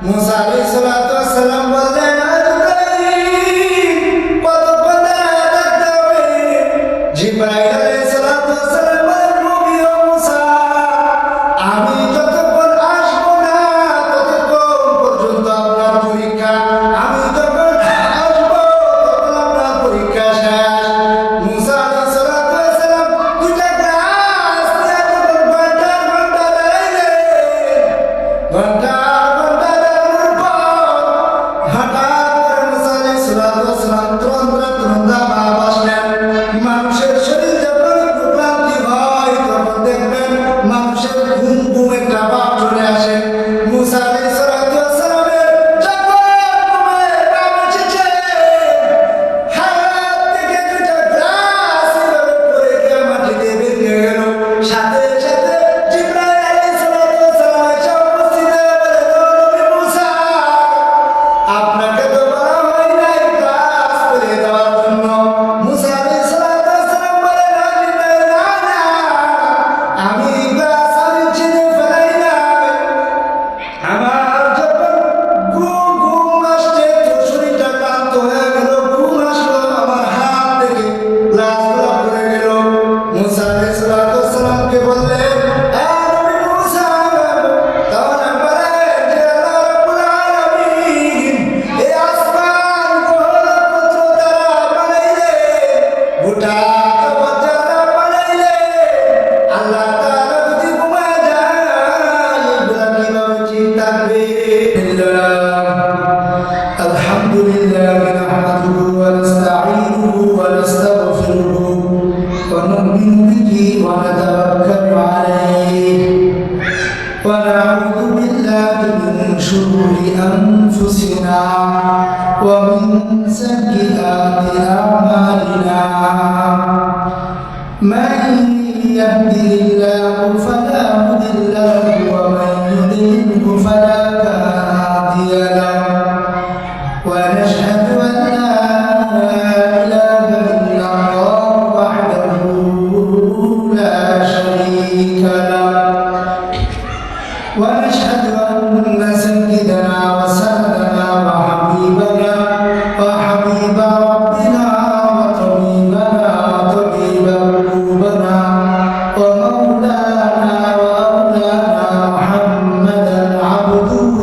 মুসা আলাইহিস সালাতু ওয়াস সালাম বললেন, কতক্ষণ দাঁড়ায় থাকতে হবে? জিবরাইল আলাইহিস সালাতু ওয়াস সালাম বললেন, নবী ও মুসা, আমি যতক্ষণ আসবো না ততক্ষণ পর্যন্ত আপনার পরীক্ষা, আমি যখন আসবো তখন আপনার পরীক্ষা শেষ। মুসা আলাইহিস সালাতু ওয়াস সালাম দুইটা গাছ নিয়ে যখন ঘন্টার ঘন্টা দাঁড়াইলেন, ঘন্টার ঘন্টা দাঁড়ানোর পর হঠাৎ করে মুসা আলাইহিস সালাতু ওয়াস সালাম তরুণরা ভাব আসলেন। মানুষের শরীর যখন একটু ক্লান্তি হয় তখন দেখবেন মানুষের ঘুম ঘুম একটা ভাব চলে আসে। মুসা আলাইহিস সালাতু ওয়াস সালামের যখন ঘুমের ভাব এসেছে, হাত থেকে দুইটা গ্লাস এভাবে পড়ে গিয়ে মাটিতে ভেঙে গেল। সাথে সাথে জিবরাইল আলাইহিস সালাতু ওয়াস সালাম এসে উপস্থিত হয়ে বলেন, ও নবী মুসা, আপনাকে তো বলা হয় নাই গ্লাস ফেলে দেওয়ার জন্য। মুসা আলাইহিস সালাতু ওয়াস সালাম বলেন, ও জিবরাইল, না না, আমি গ্লাস আমি ছিঁড়ে ফেলাই নাই। আমার যখন ঘুম আসছে, শরীরটা ক্লান্ত হয়ে গেল, ঘুম আসলো, আমার হাত থেকে গ্লাসগুলো পড়ে গেল। মুসা আলাইহিস সালাতু ওয়াস সালামকে বললেন, নবী মুসা, তাহলে বলেন যে আল্লাহ রাব্বুল আলামিন এই আসমান গ্রহ নক্ষত্র তারা বানাইলেন, গোটা জগৎ যারা বানাইলেন, আল্লাহ তাআলা যদি ঘুমায় যায় এগুলা কিভাবে ঠিক থাকবে? আলহামদুলিল্লাহ নাহমাদুহু ওয়া নাস্তাঈনুহু ওয়া নাস্তাগফিরুহু ওয়া নু'মিনু বিহি ওয়া নাতাওয়াক্কালু আলাইহি ওয়া না'উযু বিল্লাহি মিন শুরুরি আনফুসিনা ওয়া মিন সাইয়্যাতি আ'মালিনা। من يهده الله فلا مضل له ومن يضلله فلا هادي له ونشهد أن لا إله إلا الله وحده لا شريك له ونشهد أن سيدنا وسندنا وحبيبنا وحبيب ربنا وطبيبنا وطبيب قلوبنا ومولانا وأولانا محمدا عبده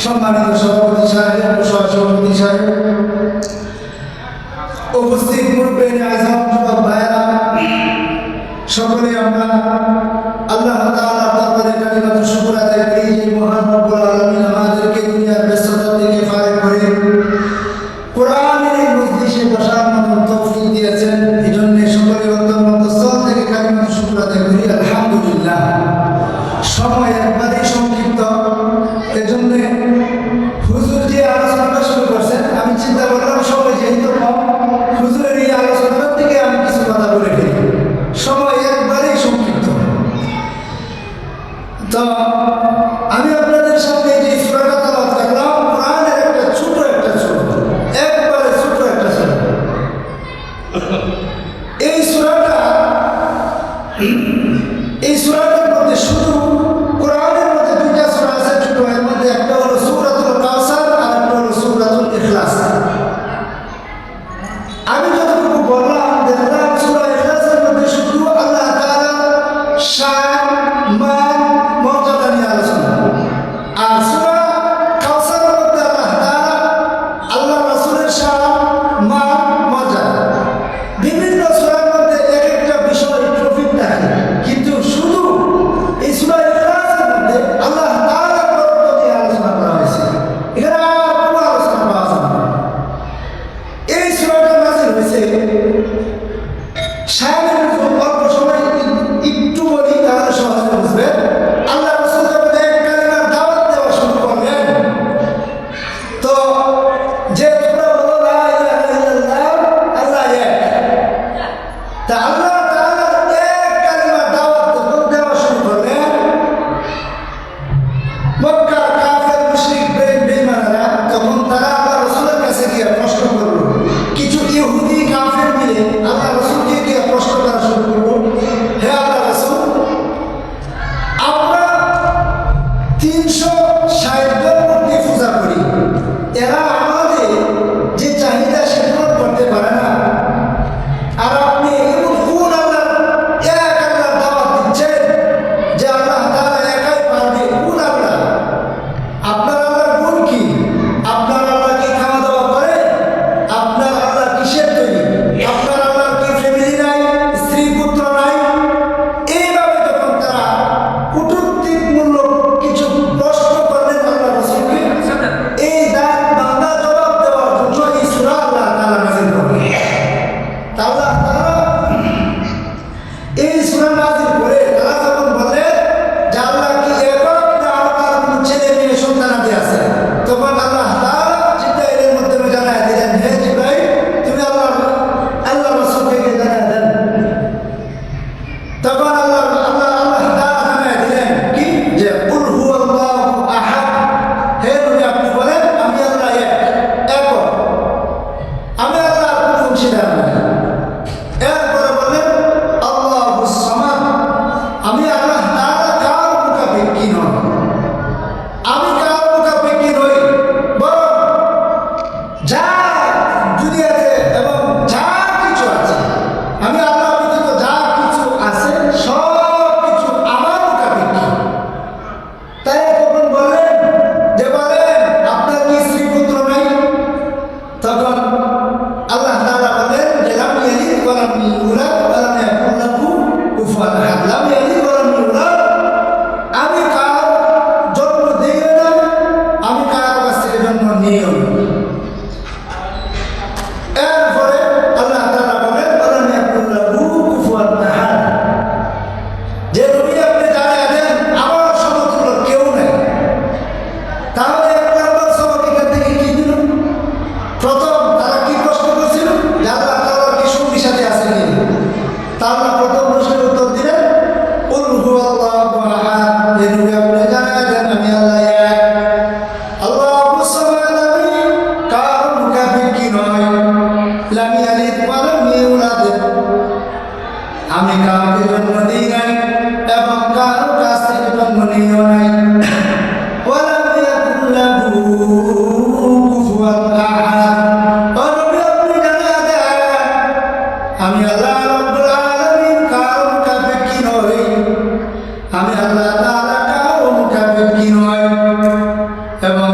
সম্মানিত সভাপতি সাহেব, সহসভাপতি সাহেব, উপস্থিত মুরব্বিয়ান আযম, যুবক ভাইয়েরা, সকলে আমরা আল্লাহ তাআলার দরবারে কালিমাত শুকর আদায় করি যে মহান রব্বুল আলামিন আমাদেরকে দুনিয়ার ব্যস্ততা থেকে ফারেক করে কোরআনের এই মজলিসে বসার মতো তৌফিক দিয়েছেন। এজন্য সকলে অন্তঃস্থল থেকে কালিমাত শুকর আদায় করি আলহামদুলিল্লাহ। সময় একবারেই সংক্ষিপ্ত, এজন্য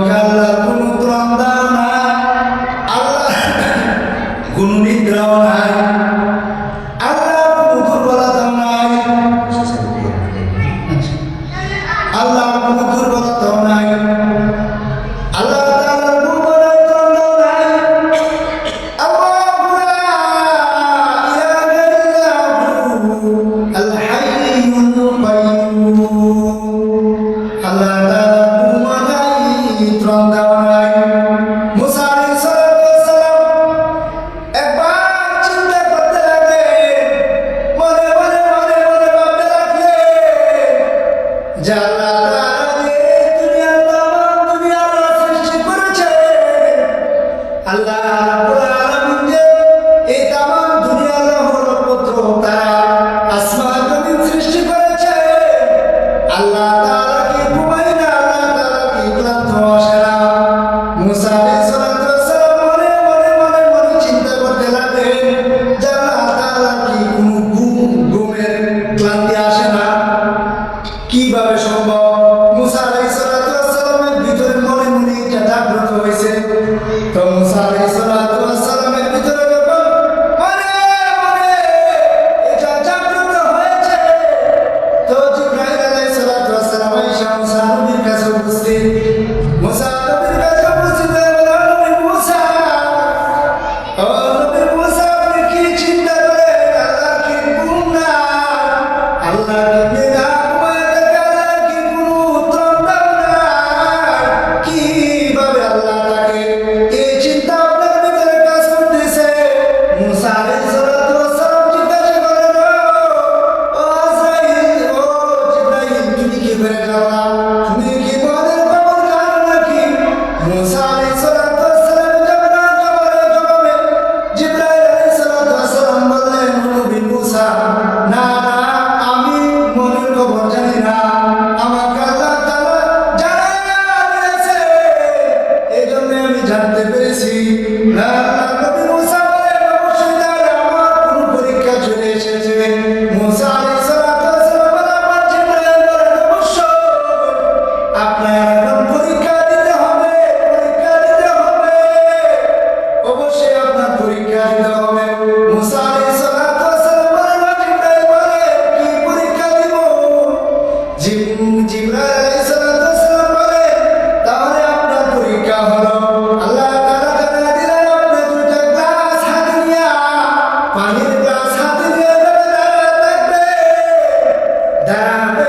আমাকে আল্লাহ কোনো ত্রাণ দাও না, আল্লাহ কোনো নিদ্রাও নাই, আল্লাহ কোনো দুর্বলতাও নাই, আল্লাহ কোনো দুর্বলতাও নাই, আল্লাহ তাআলার কোনো বড়াই ত্রাণ দাও নাই। আল্লাহু লা ইলাহা ইল্লাহু আল হাইয়ুল কাইয়্যুম। আল্লাহ তাআলা কোনো বড়াই ত্রাণ দাও নাই। মুসা আলাইহিস সালাম একবার চিন্তা করতে লাগলেন, মনে মনে মনে মনে ভাবতে লাগলেন যে আল্লাহ তাআলা যে দুনিয়া আল্লাহ সৃষ্টি করেছে, আল্লাহ রাব্বুল আলামিন যে এই তামাম দুনিয়া আল্লাহর পুত্র তারা আসমান জমিন সৃষ্টি করেছে, আল্লাহ তাআলা কি ঘুমায় না, আল্লাহ তাআলা কি ক্লান্ত আসে না। মুসা আলাইহিস সালাম মনে মনে মনে মনে চিন্তা করতে লাগলেন যে আল্লাহ তাআলা কি কোনো ঘুমের ক্লান্তি আসে না, কিভাবে সম্ভব? মুসা আলাইহিস সালামের ভিতরে মনে মনে এটা জাগ্রত হয়েছে। তো মুসা আলাইহিস সালামের ভিতরে যখন মনে মনে এটা জাগ্রত হয়েছে, তো জিবরাইল আলাইহিস সালাম আয়েশা মুসা নবীর কাছে উপস্থিত। মুসা নবীর কাছে উপস্থিত হয়ে বললেন, নবী মুসা, ও নবী মুসা, আপনি কি চিন্তা করেন? আল্লাহ কি ঘুম না, আল্লাহ কি নিদ্রা ঘুমায় থাকে, আল্লাহ কি কোনো ত্রাণ দাও নাই? কিভাবে আল্লাহ তাকে এই চিন্তা আপনার ভিতরে কাজ করতেছে? মুসা আলাইহিস সালাম জিজ্ঞাসা করলেন, ও আজরাইল, ও জিবরাইল, তুমি কি করে জানলা? তুমি কি মনের খবর জানো নাকি? মুসা আলাইহিস জবাবে জিবরাইল আলাইহিস সালাম বললেন, নবী মুসা, না না, আমি মনের খবর জানি না, আমাকে আল্লাহ তাআলা জানাইয়া দিয়েছে, এই জন্য আমি জানতে পেরেছি। না, নবী মুসা বলেন, অবশ্যই তাহলে আমার কোনো পরীক্ষা চলে এসেছে। মুসা আলাইহিস সালাম বলেন, জিবরাইল বলেন, অবশ্যই আপনার এখন পরীক্ষা দিতে হবে, পরীক্ষা দিতে হবে, অবশ্যই আপনার পরীক্ষা দিতে হবে। মুসা আলাইহিস সালাম বলেন, জিবরাইল বলেন, কি পরীক্ষা দিব? জিবরাইল আলাইহিস সালাম বলেন, তাহলে আপনার পরীক্ষা হলো, আল্লাহ তাআলা জানিয়ে দিলেন, আপনি দুইটা গ্লাস হাতে নিয়ে, পানির গ্লাস হাতে নিয়ে দাঁড়াবে,